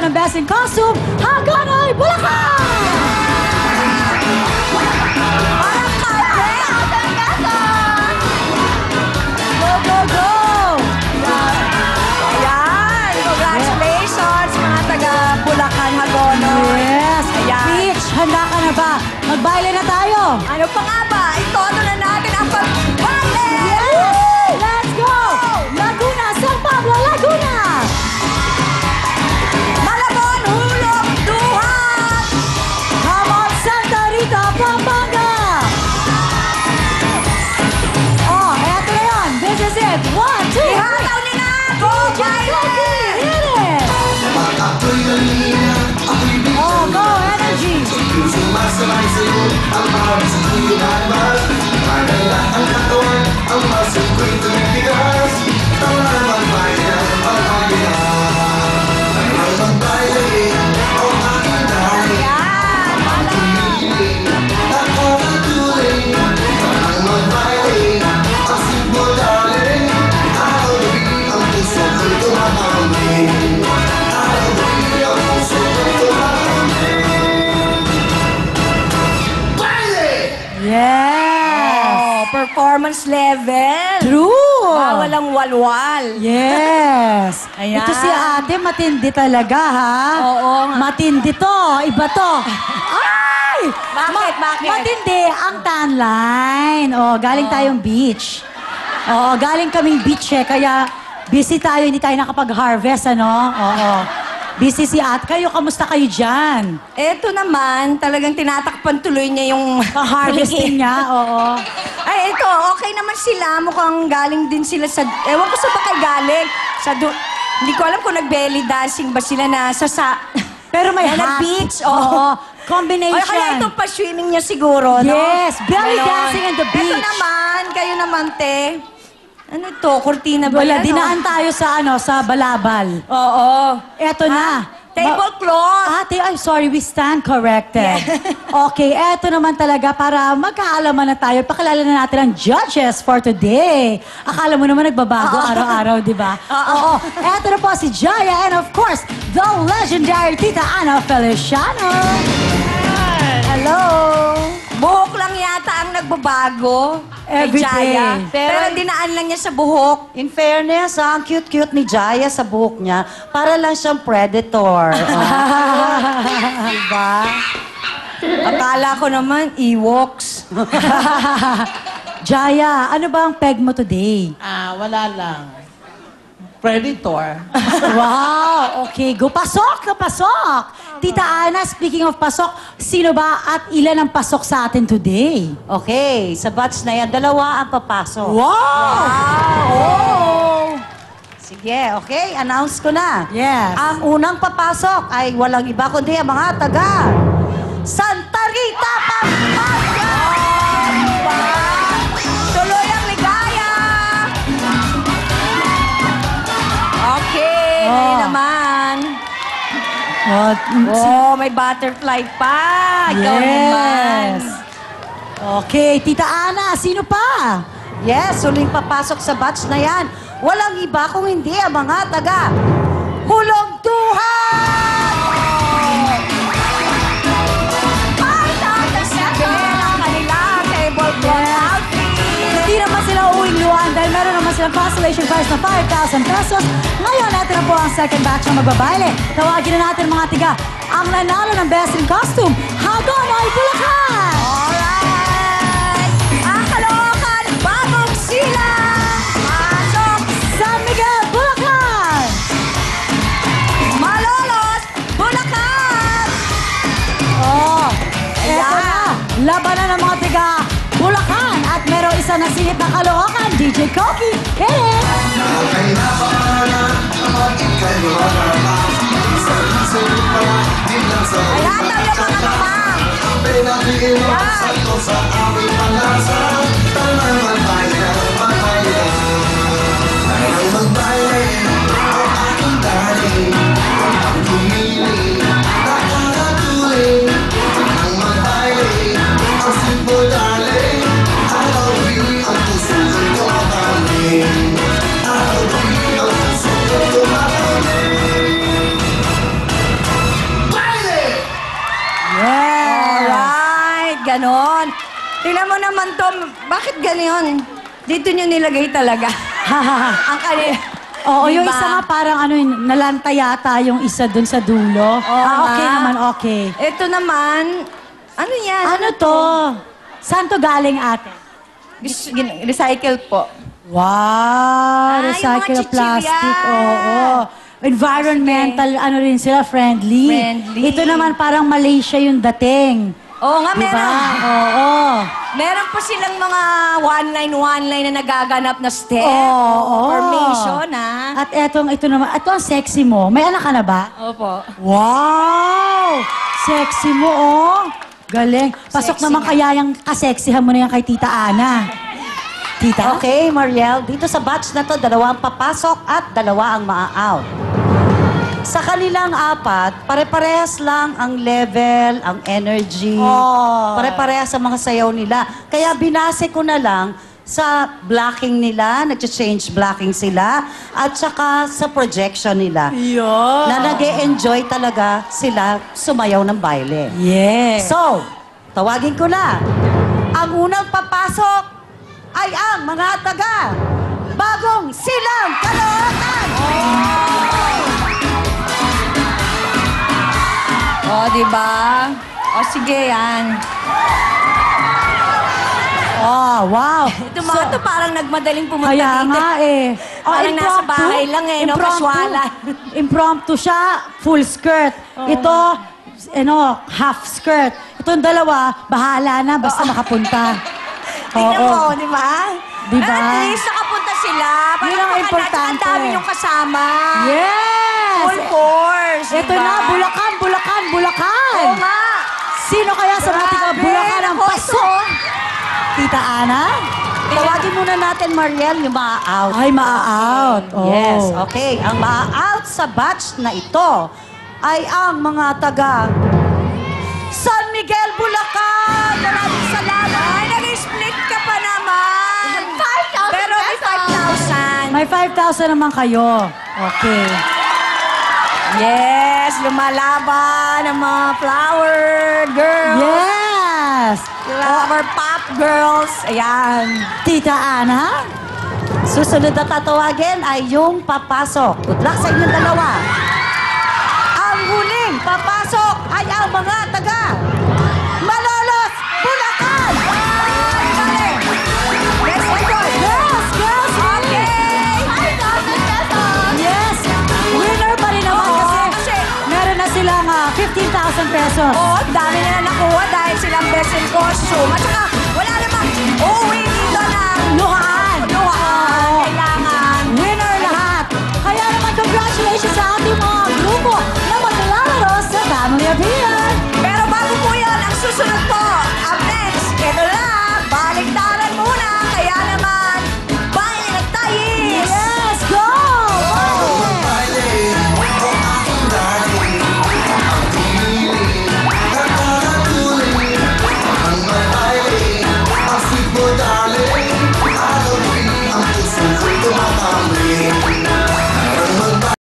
ng Best in Costume, Hagonoy Bulacan! Parang kape! Go, go, go! Ayan! Congratulations, mga taga Bulacan, Hagonoy. Yes! Ayan. Peach, handa ka na ba? Magbaile na tayo! Ano pa nga ba? Itono na natin ang pagbaile! Yes! Let's go! Laguna, San Pablo, Laguna! Malabon, Hulog, Duhat! Hamon, Santa Rita, Pampanga! Oh, eto na yun. This is it. 1, 2, 3. Ihataw ni nga! Go, baile! Hit it! Oh, go, energy! Sumasabay sa'yo ang bawat sa'yo naman. Madala ang katawan, ang muscle ko'y tumipigas. Tama naman bayan, ang pagbigas. Ang magbayle, ang aking dahil. Ang tumiling, nakakatuloy. Ang magbayle, ang sigmo darling. Araw-gabi ang puso ko'y tumatamin. Araw-gabi ang puso ko'y tumatamin. Yes! Oh, performance level! True! Bawal ang walwal. Yes! Ayan. Ito si ate, matindi talaga, ha? Oo nga. Matindi to. Iba to. Ay! Bakit? Bakit? Matindi ang tan line. Oh, galing tayong beach. Oo, galing kaming beach eh. Kaya busy tayo, hindi tayo nakapag-harvest, ano? Oo. Busy si ate. Kayo, kamusta kayo dyan? Eto naman, talagang tinatakpan tuloy niya yung Harvesting niya, oo. Ay, ito, okay naman sila. Mukhang galing din sila sa... Ewan ko sa bakal galing. Hindi ko alam kung nag-belly dancing ba sila na Pero may na hat. nag-beach. Oo. Combination. Ay, kaya ito pa-swimming niya siguro, no? Yes, belly Ganon. dancing in the beach. Ito naman, kayo naman, te. Ano to? Cortina ba Wala, yan, dinaan tayo sa sa balabal. Oo. Eto na. Tablecloth. Ate, I'm sorry, we stand corrected. Okay, eto naman talaga para magkaalaman na tayo. Pakilala na natin ang judges for today. Akala mo naman nagbabago araw-araw, di ba? Oo. Eto na po si Jaya and of course, the legendary Tita Ana Feliciano. Hello. Buhok lang yata ang nagbabago. Every kay Jaya. day. Pero dinaan lang niya sa buhok. In fairness, ang cute-cute ni Jaya sa buhok niya, para lang siyang predator. Diba? Akala ko naman, Ewoks. Jaya, ano ba ang peg mo today? Wala lang. Predator. Wow! Okay, go. Pasok na pasok! Tita Ana, speaking of pasok, sino ba at ilan ang pasok sa atin today? Okay, sa batch na yan, 2 ang papasok. Wow! Sige, okay, announce ko na. Yes. Ang unang papasok ay walang iba kundi ang mga taga Santa Rita, Pampanga! Tuloy ang ligaya! Okay, ngayon naman. Oh, may butterfly pa. Ikaw naman. Yes. Okay, Tita Ana, sino pa? Yes, huling papasok sa batch na yan. Walang iba kung hindi ang mga taga Hulog Duhat! Ang kanilang tablecloth outfit. Hindi naman sila uwing luwan dahil meron naman silang consolation prize na 5,000 pesos. Ngayon, natin na po ang second batch ng magbabaile. Tawagin na natin mga tiga. Ang nanalo ng Best in Costume, Hagonoy Bulacan! Alright! Ang Caloocan, Bagong Silang! Pasok! San Miguel, Bulacan! Malolos, Bulacan! Oh, eto Ayan. na. Labanan ng mga tiga Bulacan at meron isa na sinip na Caloocan, DJ Koki. Hit it! Kay napakala, kapag ika'y lumalapas. Isang-isang pa, di lang sa Ay, hataw yung mga mamang! Pinag-iiwan sa ito sa aming panlasa. Tama naman bayan, magbayan. Ang magbayan, ang aking dahil. Ang tumili, nakakatuloy. Ang magbayan, ang simple darling. Araw-gabi ang puso ko'y tumatamin. Araw-gabi ang puso ko'y tumatamin. ganon. Tingnan mo naman to, bakit ganon? Dito nyo nilagay talaga. Ang kanila. Oo, yung Diba? isa nga parang ano, nalanta yata yung isa dun sa dulo. Okay nga. naman, okay. Ito naman, ano yan? Ano to? Saan to galing, ate? Recycle po. Wow! yung Recycle mga plastic. chichirya. Oo. Environmental, ano rin sila, friendly. Friendly. Ito naman parang Malaysia yung dating. Oo nga, Diba? meron. Oo. Meron pa silang mga one-line na nagaganap na step. Oo. Formation, ha? At ito naman, ito ang sexy mo. May anak ka na ba? Opo. Wow! Sexy mo, oh. Galing. Pasok Sexy naman nga. kaya yung kaseksihan mo na yan kay Tita Ana. Tita? Okay, Mariel, dito sa batch na to, 2 ang papasok at 2 ang maa-out. Sa kanilang 4, pare-parehas lang ang level, ang energy. Oh. Pare-parehas sa mga sayaw nila. Kaya binase ko na lang sa blocking nila, nag-change blocking sila, at saka sa projection nila. Yun. Na nag-e-enjoy talaga sila sumayaw ng baile. Yes. So, tawagin ko na. Ang unang papasok ay ang mga taga Bagong Silang Caloocan! O, diba? O, sige, yan. Oh, wow. Ito mga to parang nagmadaling pumunta Kaya dito. nga eh. Parang nasa bahay lang eh, no? Kaswala. Impromptu siya, full skirt. Ito, half skirt. Itong dalawa, bahala na, basta makapunta. Tingnan mo, di ba? Diba? At least nakapunta sila. Yun ang importante. Ang dami yung kasama. Yes! Full force, Ito diba? na, Bulacan, Bulacan, Bulacan! Oo nga. Sino kaya sa mga taga Grabe, Bulacan ang naku, pasok? Tita Ana? Tawagin muna natin, Mariel, yung maa-out. Ay, maa-out. Oh. Yes, okay. Ang maa-out sa batch na ito ay ang mga taga San Miguel, Bulacan! Maraming salamat! Ay, nag-split ka pa naman. 5,000 Pero may 5,000. May 5,000 naman kayo. Okay. Yes, lumalaban ang mga flower girls. Yes! Flower pop girls. Ayan. Tita Ana? Susunod na tatawagin ay yung papasok. Good luck sa inyong dalawa. Ang huling papasok ay ang mga taga Malolos, Bulacan! Yes, my God. Yes! Yes! Okay. 5,000 pesos. Yes! Winner pa rin naman Oo, kasi kasi- meron na silang 15,000 pesos. Oo, dami na nakuha dahil silang best in costume. At saka,